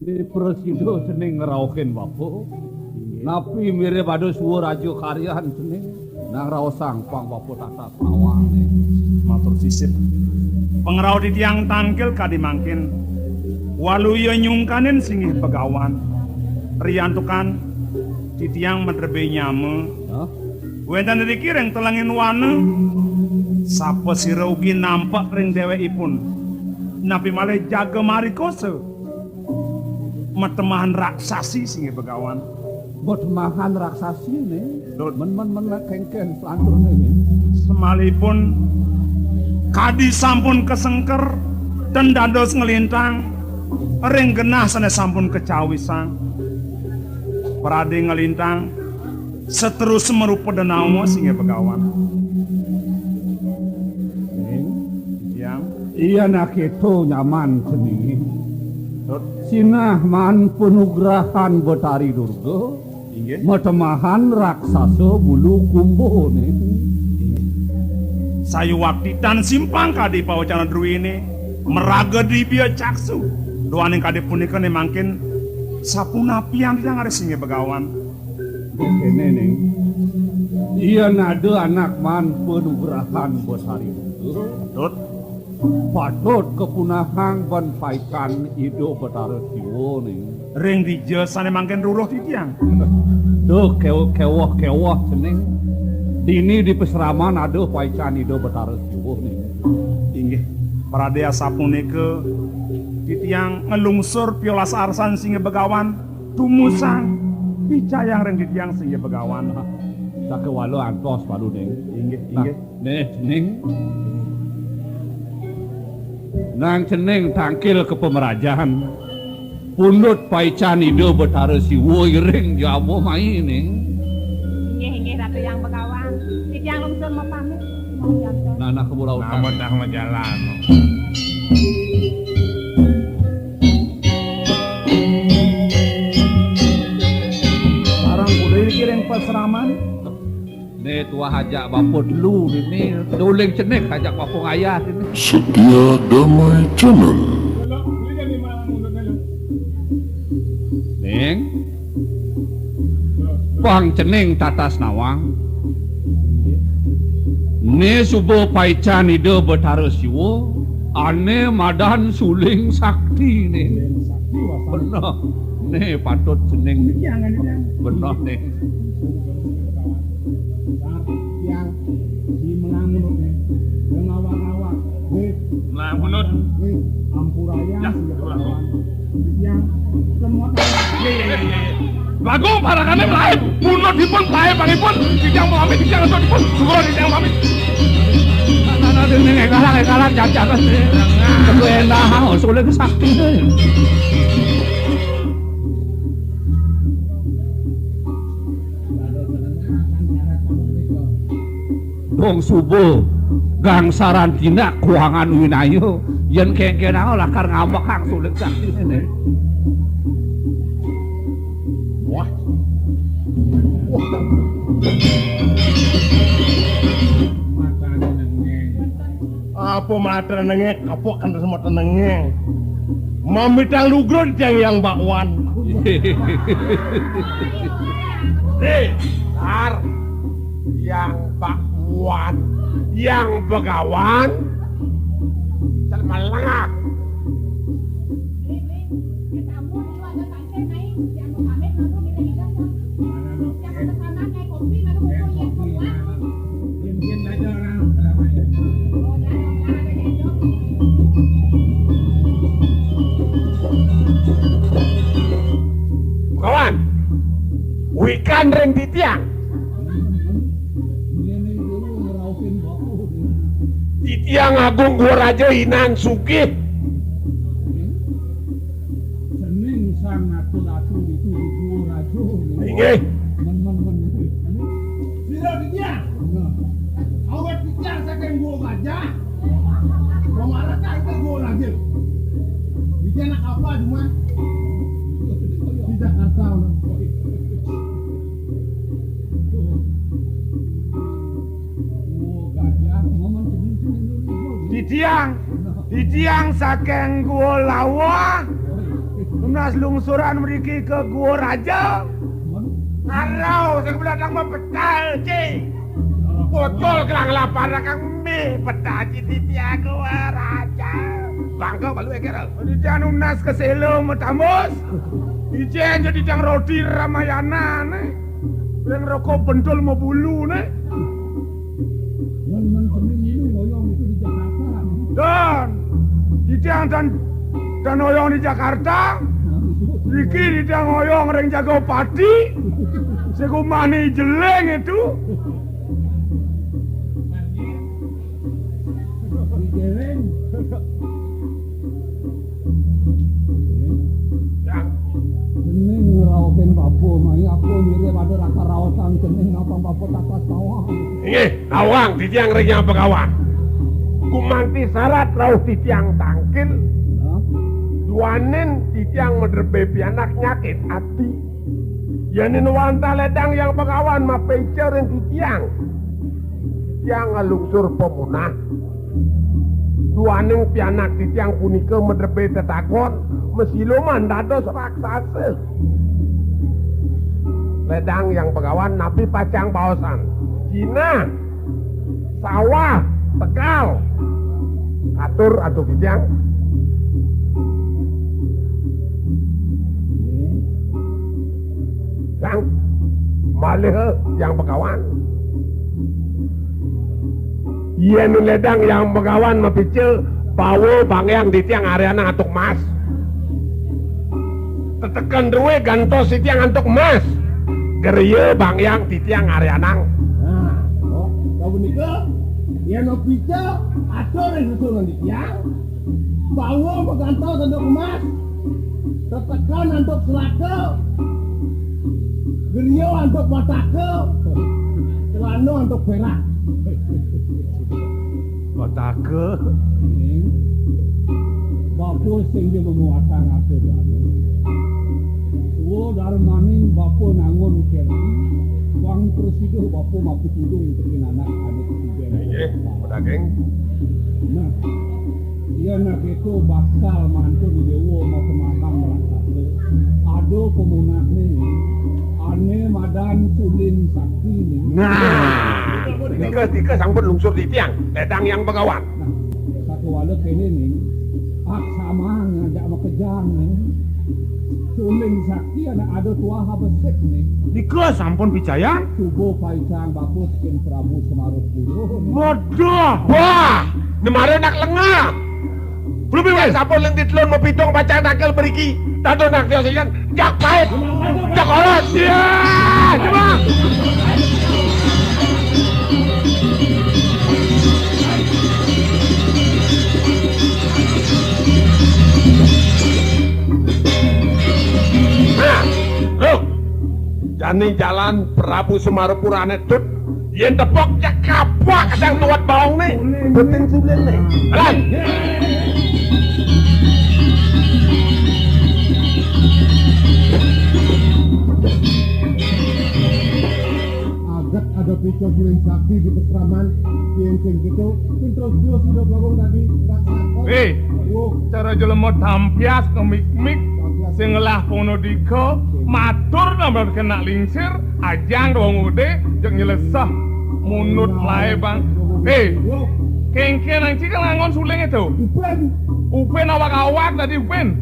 Di presido cening ngeraukin bapo. Napi mirip ada suwa rajo karyan cening. Nang raosang pang bapo tata sawang. Matur sisip. Pengrau di tiang tangkil kadimangkin. Waluyo nyungkanin singih pegawan. Riantukan di tiang metrebe nyame. Wentan dikireng telangin wana. Sapa sira ugi nampak ring dhewekipun. Napi malih jaga marikose. Metemahan raksasi singih begawan. Metemahan raksasi nih. Men kengken selantur nih. Semalipun kadi sampun kesengker dan dados ngelintang. Ring genah sanes sampun kecawisan. Prade ngelintang seterus merupa denawa singih begawan. Iya nak itu nyaman seni. Sinah man penugrahan Betari Durga. Metemahan raksasa bulu kumbo nih. Sayu wakti dan simpang kadi pawacana Drui ini meraga di biya caksu. Doaning kadi punika nih mangkin sapunapian tidak ada singgih begawan. Ini nih. Iya nada anak man penugrahan Betari Durga. Patut kepunahan ban paikan ido Betara Siwo nih. Ring dijesane mangken ruruh titiang. Duh kewah cening. Dini di peseraman ada paikan ido Betara Siwo nih. Inggih. Pradea sapunika titiang ngelungsur piolas arsan singgih begawan tumusang picayang ring titiang singgih begawan. Sakewalo antos palu ning. Inggih. Nih cening. Nang cening tangkil ke pemerajahan pundut paican ido Betara Siwo iring jamu main ning. Inggih Ratu yang begawan. Titiang lungsur mau pamit. Nana kebura utama. Namun dah majalan. Sarang kudu dikiring peseraman. Nih tua hajak bapo dulu ini doling cenek hajak bapo ngayah ini. Setia Damai Channel. Neng pang cening tatas nawang. Ne subo paican ide Betara Siwo ane madan suling sakti nih. Benar. Ne patut cening. Benar nih. Melangunut. Ampuraya. Bagong parakannya melayu. Punut dipun melayu pangipun. Titiang melamit titiang esok dipun. Sumuro titiang melamit. Nana dengan ekalan jajaran nih. Kebenahan suling sakti nih. Dong subuh gangsaran tindak kuangan winayo yen kengkenang lakar ngambek hang sulit sakti ini. Wah. Apa mata nengeng kapok kan semua tenengeng. Mamitang lugro yang bakwan. Tar yang bakwan, yang begawan, termelengak. Kawan, wikan ring titiang. Titiang agung gua raja hinan sugih. Sening sang atu-atu itu gua raja. Inggih. Sira titiang. Awet titiang saking gua gajah. Pemarah itu gua raja. Bikin apa cuma? Tidak asal. Di tiang saking gua lawa Lunas lungsuran mriki ke Gua Raja. Arau sing belakang mah pecah, Ci. Botol kelang lapar kang mie pecah Ci titia Gua Raja. Bangga balu ekera. Di jang lunas ke selo metamus. Ijen jadi jang rodi Ramayana nih. Yang rokok bentol mau bulu nih. Dan oyong di Jakarta, Riki di dang oyong reng jago pati, sekumani jeleng itu. Jeneng ngrauken papo mai aku mirip ada rasa raosan jeneng apa papo tapas tawang. Nggih, awang di tiang reng yang pegawan. Kumanti syarat rauh di tiang tangkil. Duanen di tiang mederbe pianak nyakit hati. Yanin wanta ledang yang pegawan ma pecer yang di tiang. Tiang ngalungsur pemunah. Duanen pianak di tiang punika mederbe tetakon. Mesiluman dados raksasa. Ledang yang pegawan napi pacang baosan. Cina, sawah, Tegal, atur atau kijang. Yang malih yang pegawan. Iya ledang yang pegawan mapicil bawa bangyang di tiang areana atuk mas. Tetekan duwe gantos di tiang antuk mas. Gerye bangyang di tiang areanang. Nah, kau nikah? Dia no pica, atur yang susulan di tiang. Bawa begantau untuk emas. Tetekan untuk selaka. Gerio untuk matake. Celano untuk perak. Matake. Bapo sing dia memuaskan aku baru. Tuo darmaning bapo nangon keri. Wang presido bapo mapi tudung tekin anak adik tiga. Pedaging. Nah, dia nak itu bakal mantu di dewo mau kemakam merasa. Ado pemunah ni, ane madan sulin sakti ni. Nah, tiga sangpun lungsur di tiang, ledang yang pegawan. Nah, satu walek ini ni, sama ngajak makejang ni. Suling sakti anak ada tua habesek ni. Nika sampun picaya? Tubuh paicang bagus ken Prabu Semaruk Puro. Bodoh. Wah, nemare nak lengah. Belum bisa sampun leng ditlon mau pitung bacaan takel beriki. Tado nak dia sian jak pahit. Jak olos. Ya, coba. Jani jalan Prabu Semarupura netut yen tepok jak kapok kadang nuat bawang nih beting sulen nih jalan Agak ada picok suling sakti di pesraman yang gitu pintos dia sudah bangun tadi cara jelemot tampias ke mik-mik sing ngelah pono diko matur nomor kena lingsir ajang doang ude jeng nyelesah munut lae bang kengken ang cikal ngangon suling itu upen awak-awak tadi upen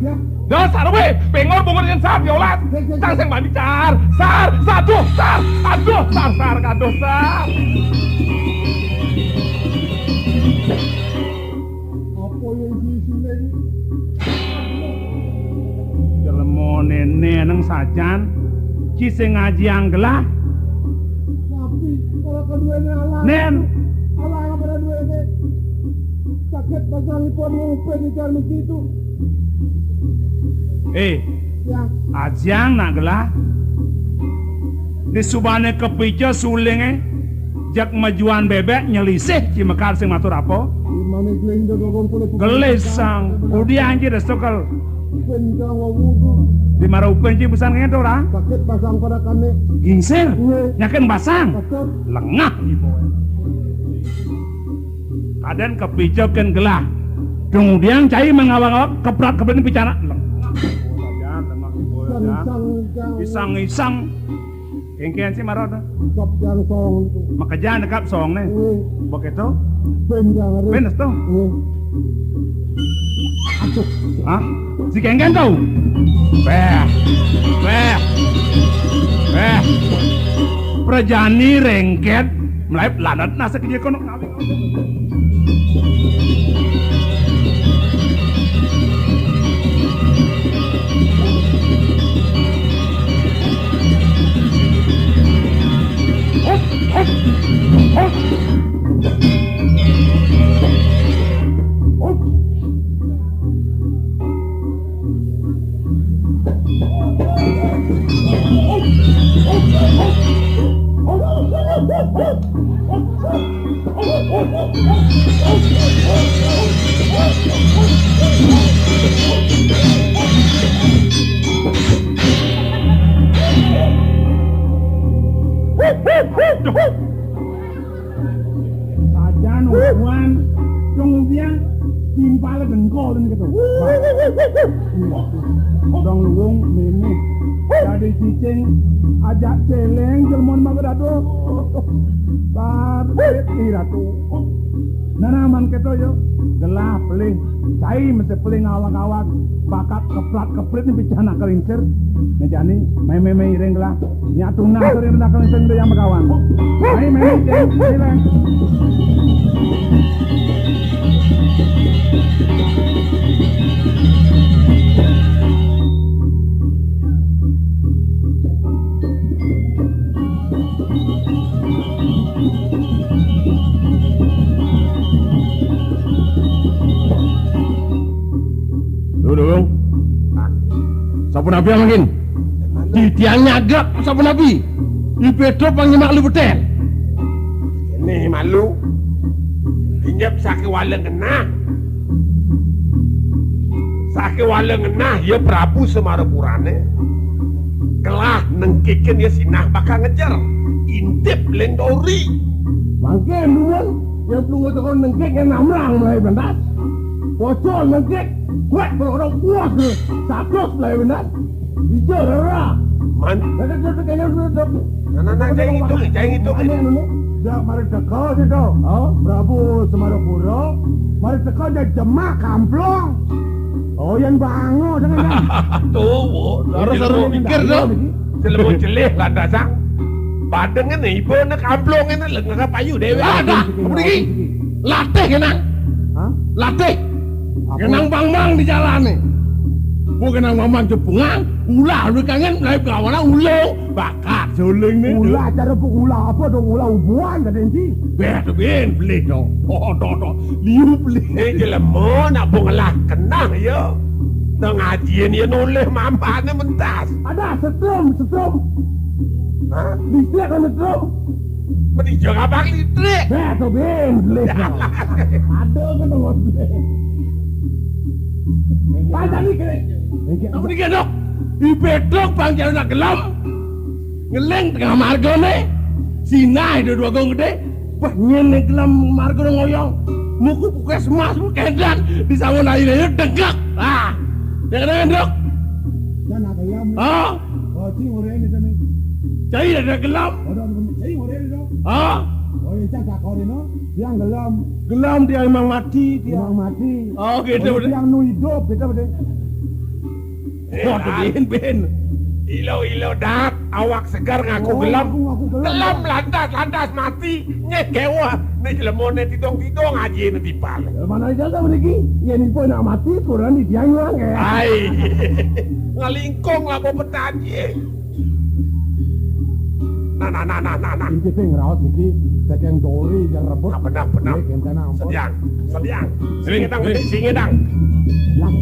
dasar we pengor bungur dengan sar diolat cang sing mandi car sar satu sar aduh sar kadoh sar apa yang di suling neneng sajan ki sing ngaji anggelah tapi kalau keduanya alah nen alah yang pada dua ini sakit pasangipun ngumpet di dalam itu ya ajang nak gelah di subane kepica suling jak majuan bebek nyelisih ci mekar sing matur apa di mana geling dogong kulit gelesang udi anjir stokel pencang wudu di marau penci besar ngedor ah sakit pasang pada kane gingsir nyakin basang sakit lengah kaden kepijoken gelah kemudian cai mengawang-awang keprat kebenin bicara Isang-isang. Kengkian si marada. Kap jang song itu. Makajan kap song nih. Begitu? Ben jang hari. Benes tuh. Hah? Si kengkian tahu? Beh. Prajani rengket mulai ladat nasa kerja konok nawi. Sajan Wan kemudian timpal dengkol dan gitu. Dong luwung meme. Jadi cicing ajak celeng jelmon magadado. Bar iratu. Nana man keto yo gelap peling. Cai mesti peling awak-awak bakat keplat-keplit ni bicana kelincir. Nejani meme ireng gelah. Nyatung nang sering nak kelincir dia yang berkawan. Meme celeng. Dudung. Sapu nabi yang makin. Di tiang nyagap sapu nabi. Di Pedro panggil lu betel. Ini malu. Inyap sakit walang kena. Sakit walang kena ya Prabu Semarapurane. Kelah nengkikin ya sinah bakal ngejar. Intip lendori. Mangke duluan yang tunggu tukang nengkek yang namrang mulai bentar. Bocor nengkek. Kuat orang kuat ke. Sakos mulai bentar. Hijau rara. Man. Nah, jangan hitung. Dah mari teka itu. Prabu Semarapura. Mari teka dia jemak kamplong. Oh yang bango dengan Tuh, harus mikir dong. Selemu celih landasan. Badeng ini ibu nak amplong ini lengkap payu dewe. Ada, pergi. Latih kenang. Latih. Kenang bang di jalan nih. Bukan kenang bang cepungan. Ulah udah kangen mulai kawan ulo. Bakat suling nih. ulah cara ulah apa dong ulah ubuan tadi nanti. Ben beli dong. Toh. Liu beli. Ini jelemu nak bungelah kenang ya. Tengajian ya noleh mampane mentas. Ada setrum. Hah? Listrik kan setrum. Menijak apa listrik? Betul ben beli. Ada kan dong beli. Pada ni kene. Apa ni dok? Di Pedro bang jalan nak gelam. Ngeleng tengah marga nih. Sinai dua gong gede. Wah nyen gelam marga ngoyong. Muku puskesmas kedan di sawon airnya degak. Ah. Jangan dok. Jangan ada yang. Ah. Oh cing orang ini sana. Cai ada gelam. Ada cing orang ini. Ah. Oh yang cakap kau ni no. Yang gelam. Gelam dia memang mati dia. Yang mati. Oh gitu betul. Yang nu hidup kita betul. Wah ben. Ilo dak, awak segar ngaku gelam. Gelam landas mati. Nyekewa. Nih jelemone tidong aja nanti pal. Mana jaga mereka? Yang ni pun nak mati kurang di tiang lang eh. Ai. Ngalingkong lah mau petaji. Nah. Ini kita ngerawat ni, second dori jangan rebut. Benar. Sediang. Singedang. Lah.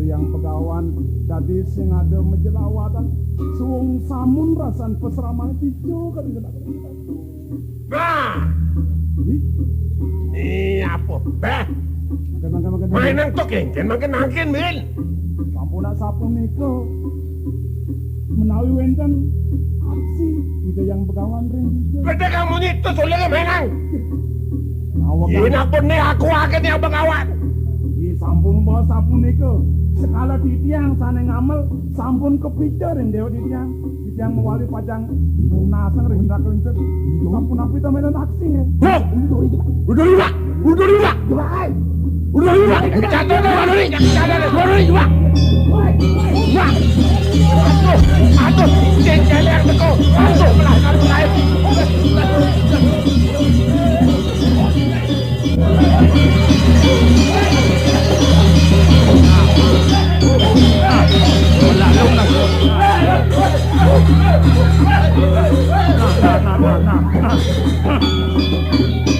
Yang pegawan jadi sing ada menjelawatan suung samun rasan peseraman hijau kan Nah. Ini apa? Bah. Mainan tok makin men. Sampun sapu niko menawi wenten aksi itu yang pegawan ring. Beda kamu itu soalnya memang. Ini pun nih aku akan yang bengawan. Di sampun bawa sampun nika. Sekala di tiang sana ngamel sampun kepijar yang dewa di tiang. Di tiang mewali pajang munasang rehinda kelincut. Sampun apa itu mainan aksi ya? Udah lima. Aduh, jenjelek teko. Aduh, melahkan lain.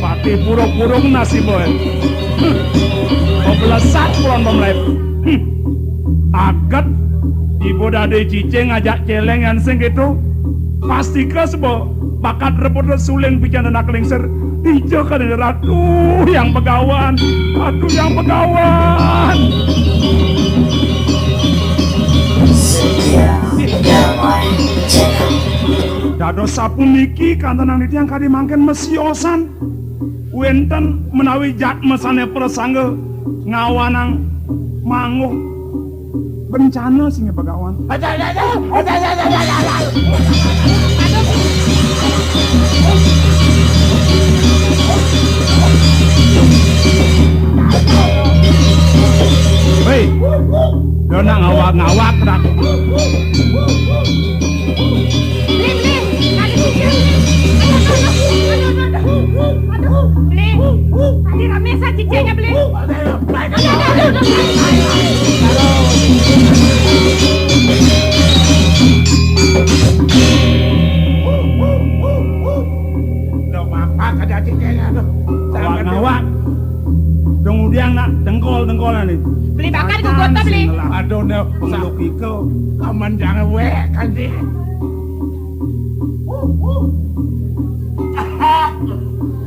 Pati purung-purung nasi boy. Pembelesat pulang pemlep. Agat ibu dade cicing ngajak celeng yang sing gitu. Pasti ke sebo bakat rebut suling bicara nak lingser. Ijo kan ratu yang begawan. Dado sapu niki kantenan itu yang kadi mangken mesiosan. Wenten menawi jat mesane prasangga ngawanang manguh bencana singe begawan. Hei, dia nak ngawak dah. Tadi rame sa cicingnya beli. Udah apa kada cicingnya tuh. Ngawak. Kemudian nak dengkol-dengkolan nih. Beli bakar ke kota beli. Aduh, no. Peluk iko. Kaman jangan wek kan sih.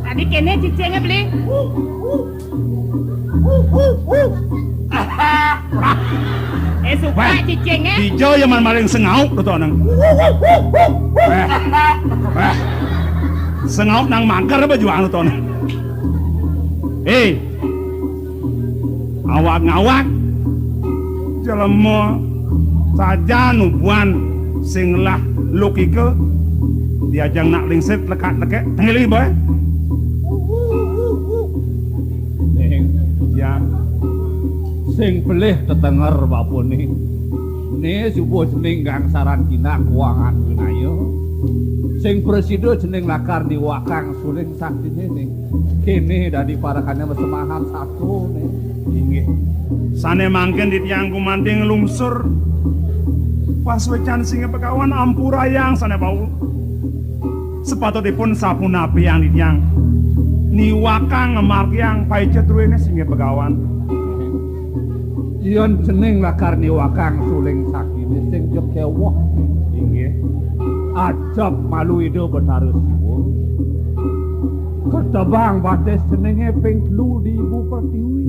Tadi kene cicingnya beli. Suka cicingnya. Hijau yang maling sengauk tu nang. Sengauk nang mangkar apa juang tu nang. Awak ngawak. Jelema saja nubuan sing lah lukike diajang nak lingsit lekat-lekek tengeling boy. Ya Sing belih tetenger bapune. Ne subuh jeneng gangsaran kina keuangan winayo. Sing presido jeneng lakar niwakang suling saktine ning. Kene dadi parakannya mesemahan satu nih. inggih. Sane mangken di tiang kumanding lungsur. Pas wecan singe pekawan ampurayang sane bau. Sepatutipun sapunapi yang di tiang. Niwakang ngemarkyang paicetruene singe pegawan. Iyon jeneng lakar niwakang suling sakine sing jekewah. Inggih. Ajab malu ido betarus siwo. Ketebang bates jenenge ping 3 di Ibu Pertiwi.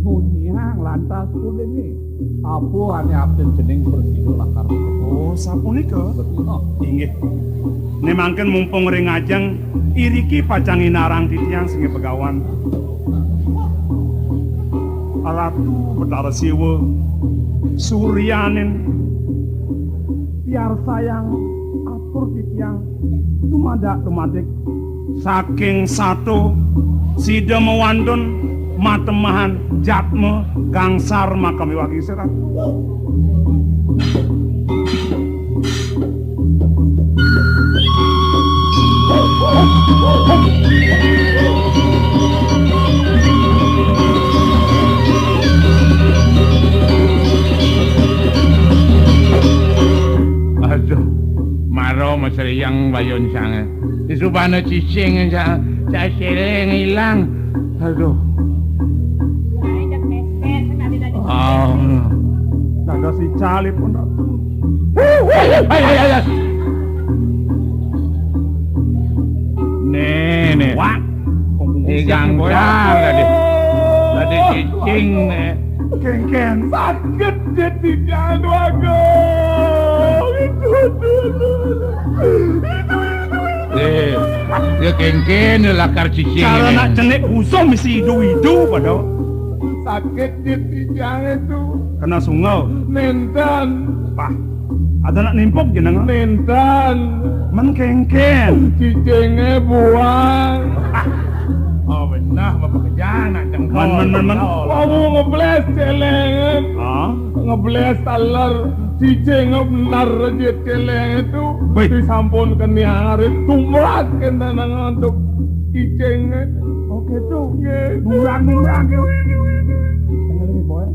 Ngunyang lantas sulinge. Apa ane absen jeneng presido lakar. Oh, sapunika. Betul. Inggih. Ne mangken mumpung ring ajeng iriki pacangi narang di tiang singe pegawan. Alatu betara siwa suryanin biar sayang atur di tiang tumadak saking satu sida mewandun matemahan jatme gangsar makami wagi serat. Aduh, maro maseriang bayon sange. Disubana cicing sa seleng hilang. Aduh. Oh. Daga si cali pun ratu. Ay. Nih. Wah, Igang tadi cicing nih. Ken. Sakit jadi janwago. Itu. Dia kengken lakar cicing. Cara nak cenik usum misi hidu-hidu pada. Sakit di tijang itu. Kena sungau. Nentan. Pah. Ada nak nimpuk jenengan. Nentan. Men kengken. Cicingnya buang. Oh benar, bapak kejana jengkol. Men. Kamu ngebles celengan. Ah. Ngebles talar. Cicing benar aja celeng itu. Baik. Disampun ke niarit. Tumrat kena untuk cicingnya. Oke tuh, ye. Durang. Tenggelingi boy.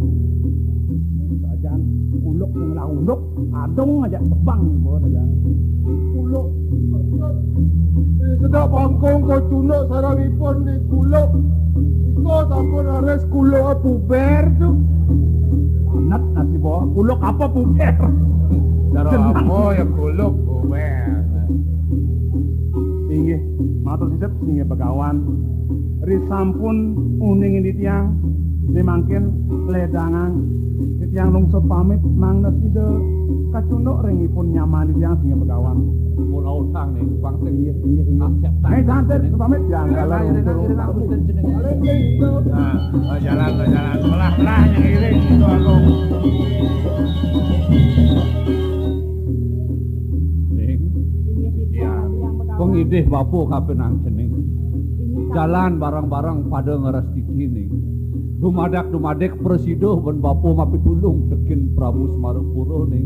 Sajan uluk yang lah uluk, adong aja tebang boy sajan. Kuluk. Sedap bangkong kau cunuk sarangipun di kuluk. Iko sampun ares kuluk puber tuh. Anat nasi boy, uluk apa puber? Daro apa ya kuluk puber. Inggih, matur sisep inggih Begawan. Risampun uning ini tiang dimangkin ledangan tiang lungsut pamit mang naside kacunduk ringipun nyaman di tiang singgih Begawan. Mula utang nih, bang Inggih. Hei santet pamit jangan lah Jalan. Belah yang iring itu aku. Pengidih bapu kapenang cening. Jalan barang-barang pada ngeresti kini. Dumadak presido ben bapu mapi tulung tekin Prabu Semarupuro nih.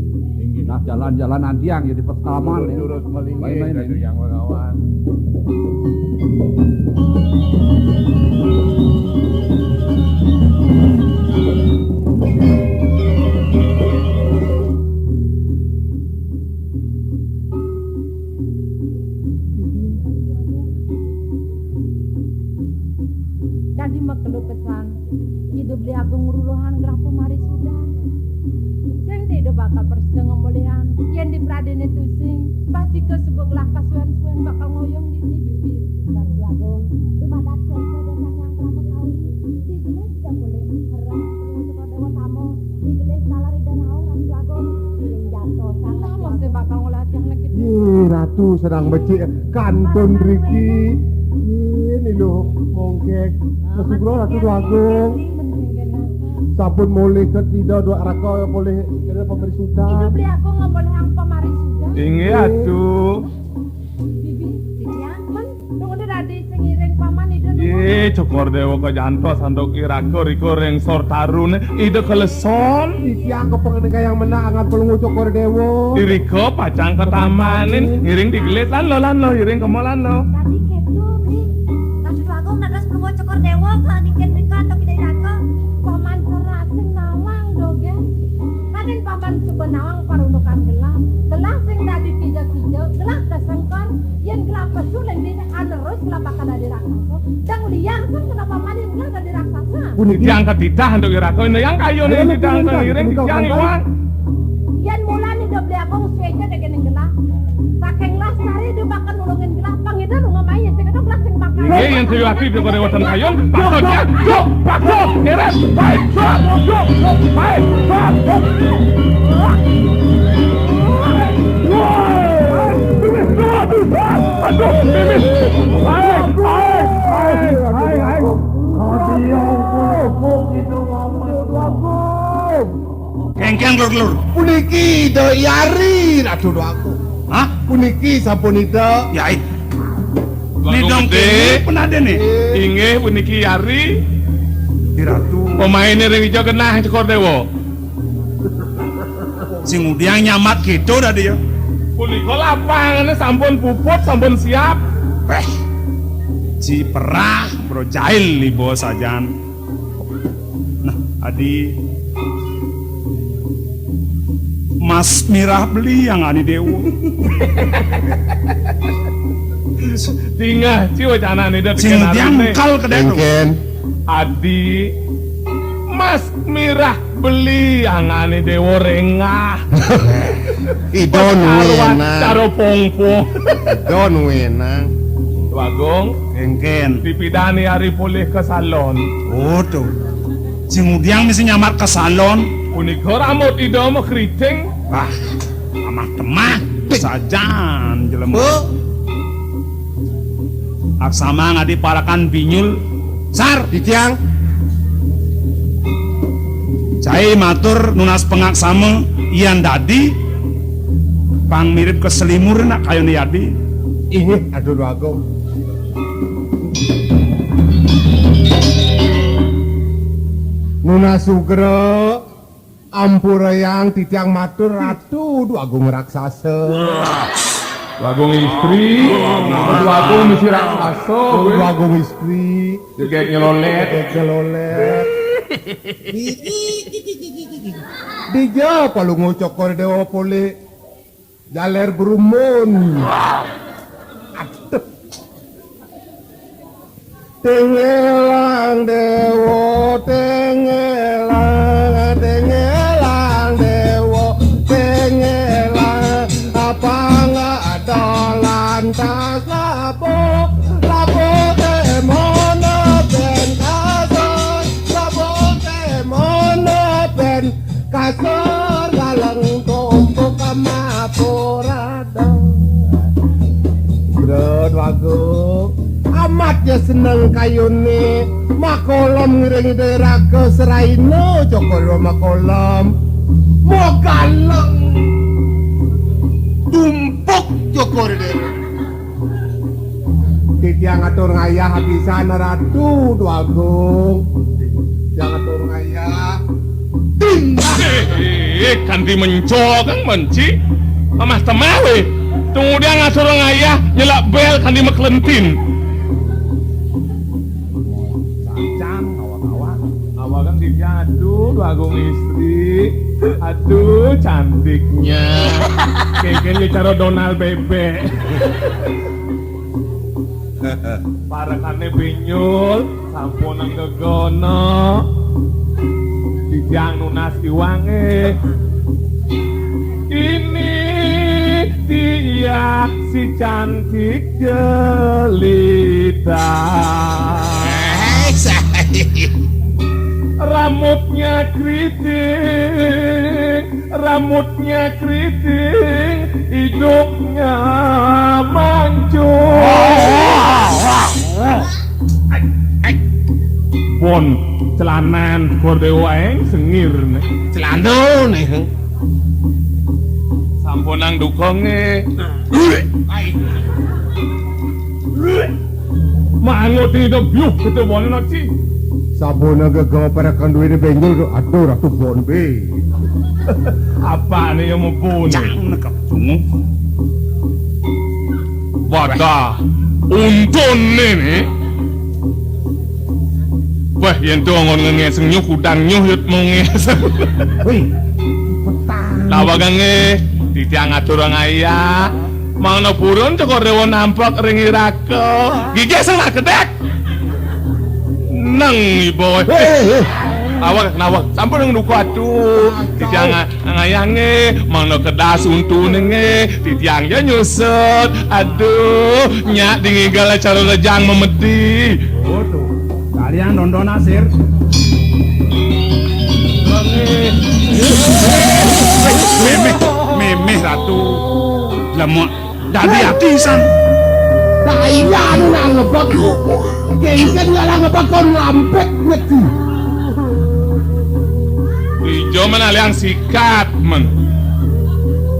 Nah jalan-jalan antiang jadi pertama nih. Terus melinggih Main-main dari nih. yang Begawan. Jadi makelu pesan hidup li agung nguruluhan gerah pemari sudah. Yang tidak bakal persedang ngomolehan yang di pradene tusing pasti ke sebuah gelah kasuan-suan bakal ngoyong di bibir dan belagong rumah datuk dan yang berapa kali di gelas tidak boleh herang untuk dewa tamu di gelas salari dan naung dan belagong kiring jatuh salah mesti bakal ngolah yang lagi Ratu sedang becik kantun Riki. Ini loh mongkek. Kesugro Ratu Agung. Sabun boleh ke tidak dua raka boleh kira pemberi sudah. hidup li aku nggak boleh yang pemari sudah Inggih atuh. bibi titian man tunggu di radi sengiring paman itu Ye cokor dewa ke jantos andok irako riko reng sor tarun ide keleson. Tiang kepengen yang menang angat pelungu cokor dewo. Iriko pacang ketamanin ngiring digelet lan lo iring kemolan lo. tadi ketu bi maksud aku nadas perlu cokor dewa kalau diken mereka atau tidak raka paman serasing nawang dogen kaden paman sebenawang parundukan gelah sing dadi tiga gelah kesengkor yang gelah pesuleng di anerus gelah bakal dari raksasa dan uliang kan kenapa paman yang gelah dari raksasa Tiang ketidah andok irako ini yang kayu nih tidang ngiring tiang iwan. yan mulan hidup beli aku seja dengan gelah saking lastari dia bakal nulungin gelah pangida lu ngamain sing itu gelah sing bakal Inggih yang tujuh aktif di kode watan kayon. Pakotnya, yuk, pakot, ngeres, baik, yuk, baik, Aduh, mimis, baik. Kengken lur. Puniki do yari Ratu aku. Hah? Puniki sampun itu. Yai. Lagu Lidong gede. kene penadene. Inggih puniki Yari, Di Ratu. pemainnya ring ijo genah cekor dewo. Sing udiang nyamat gitu dah dia. Punika lapangannya sampun puput, sampun siap. Si perah bro jahil nih bos sajan. Nah, adi Mas Mirah beli yang ani dewo. Tingah, ciwa cana nih dah Sing diangkal ke dedo. Adi, Mas Mirah beli angane dewo rengah. Idon wena. Caro pongpong. Idon wena. Wagong, Kengken. dipidani hari pulih ke salon. Oh tuh. Sing udiang mesti nyamar ke salon. Punika rambut idomo keriting. Wah, amah temah sajan jelema. aksama ngadi parakan binyul sar Titiang cai matur nunas pengaksama ian dadi pang mirip ke selimur nak kayo ni yadi aduh Agung Nuna Sugro Ampurayang Titiang matur ratu Agung raksasa Agung istri, Agung misi raksasa, Agung istri juga nyelolet. kelolet Dija palungo cokor dewa pole jaler berumun Tengelang dewo tengelang dewo tengelang apa nggak ada lantas lapo temono ben kasor lapo temono ben kasor galang tumpuk kamapuradang Bro Agung amat ya seneng kayune makolom ngiring deraga seraino cokolo makolom mau galeng tumpuk cokor deh Titiang atur ngayah habisan ratu Agung yang atur ngayah Kanti mencol kan menci, mas temawe. Tunggu dia ngasur ngayah nyelak bel kanti meklentin. Awak kan aduh Agung istri, aduh cantiknya, kayaknya cara Donald bebek. Parakane binyul, sampunan gegono, dijang nunas iwange. Ini dia si cantik jelita. Rambutnya keriting, hidungnya mancung. Bon, celanan kordewaeng sengir nih. celano nih Sampunang dukonge. Mangut itu biuk itu bon nanti. sabona gagal pada kanduin benjol aduh ratu bonbe Apa nih yang mau bunuh? Jangan nekap cungu. Wadah, untun nih. Wah, yang tuh ngeseng nyuh udang nyuh yut mau ngeseng. wih petang Lawagang di tiang atur ngaya. Mau purun cokor dewa nampak ringi rako. Gigi salah kedek. Nang boy. Awak kenapa? Sampun nang duku atuh. Di tiang ngayange, mana kedas untunenge, di tiangnya nyusut. Aduh, nyak dingigala cara lejang memedi. Oh tuh, kalian dondon asir. Memeh ratu. Lemot, jadi atisan. saya nang ngebak gengsen ngalah ngebak kon lampet ngeti Ijo mana liang sikat men.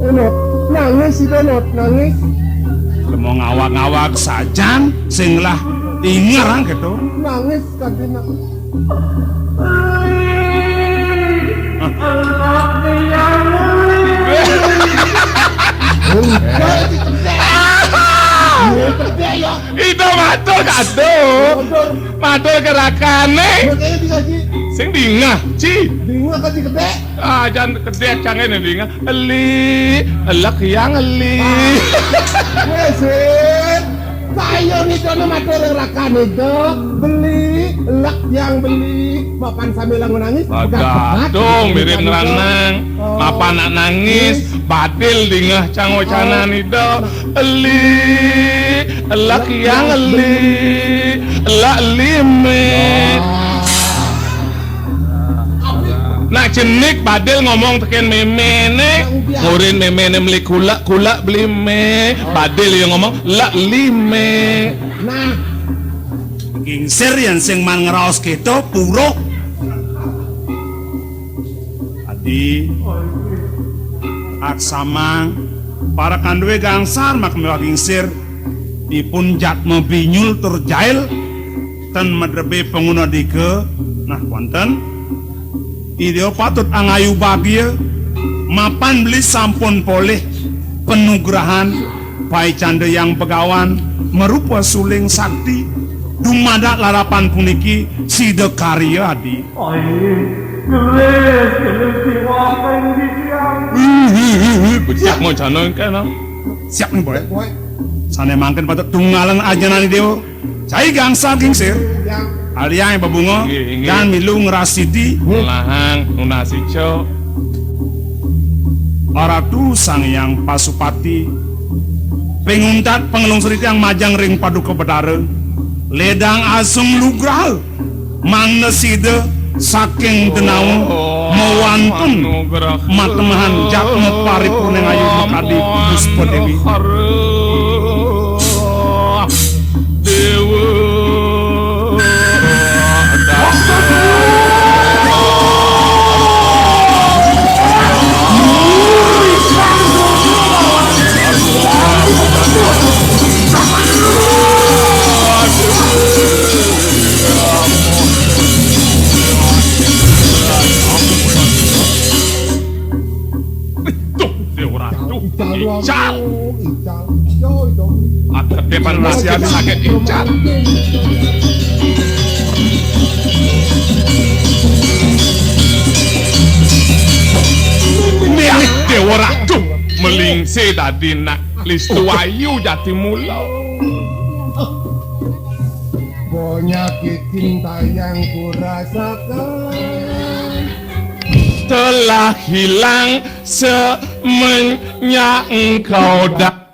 Enot, nangis si Enot, nangis Lemo ngawak-ngawak sajan, sing lah ingarang gitu. nangis kadina Itu matur gerakane makanya dikasih sing dingah ci bingung kasih gede jangan kedek cangen dingah eli elak yang eli weset saya nih dono matur rakan itu beli lak yang beli mapan sambil nangis agak dong mirip ngeranang apa nak nangis batil dingah cango canan itu eli elak yang eli elak lime nak jenik badil ngomong teken memene ngurin memene beli kula beli me badil yang ngomong lak lime nah Gingsir yang sing man ngeraos kita puruk. Adi aksamang para kanduwe gangsar mak mewah gingsir dipun jatma binyul tur jail ten madrebe pengguna dike nah wonten ideo patut angayu bagia mapan beli sampun poleh penugrahan pai canda yang pegawan merupa suling sakti dumada larapan puniki sida karya adi becak mau jangan kan siap nih boleh sana mangken patut tunggalan aja nani dewa cai gangsa gingsir aliang babungo dan milu ngerasidi lahang nunasico Aratu sang yang pasupati penguntat pengelungsrit yang majang ring paduka bedara ledang asung lugral mangeside saking denau mewantun matemahan jatmu paripurna ayu mekadi puspa dewi dewa Ical, ada depan nasihat sakit ical. Milik Dewa Ratu melingsi dadi nak listu ayu jati mula. Penyakit cinta yang kurasakan telah hilang semenjak engkau datang.